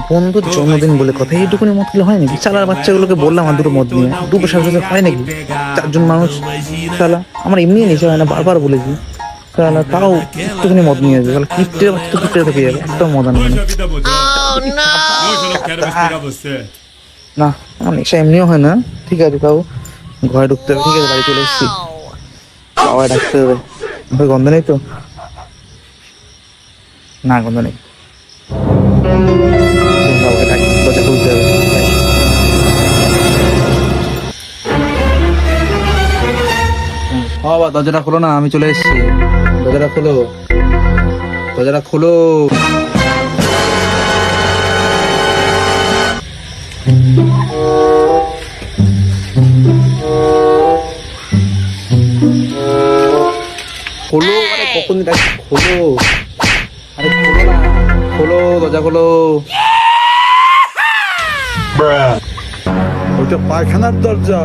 বন্ধুর জন্মদিন বলে কথা, এইটুকুনি মদ খেলে হয় নাকি? শালার বাচ্চাগুলোকে বললাম আর দুটো মদ নিয়ে, দুটো সাথে সাথে হয় নাকি? চারজন মানুষ, শালা আমার এমনি নেশা হয় না, বারবার বলেছি। শালা তাও একটুখানি মদ নিয়ে যাবে, শালা কিপটে বাচ্চা তো কিপটে থেকে যাবে, একটা মদ আনবে না। Poxa vida, Bodão. Hoje eu não quero mais pegar você. না, আমার নেশা এমনিও হয় না। ঠিক আছে, তাও ঘরে ঢুকতে হবে। ঠিক আছে, বাড়ি চলে এসেছি, বাবাই ডাকতে হবে। ওই গন্ধ নেই তো? না, গন্ধ নেই। বাবাকে ডাকি, দরজা খুলতে হবে। বাবা দরজাটা খোলো না, আমি চলে এসেছি। দরজাটা খোলো, দরজাটা খোলো। খোলো, আরে কখন ডাকি, খোলো। আরে খোলো না, খোলো, দরজা খোলো। ওইটা পায়খানার দরজা।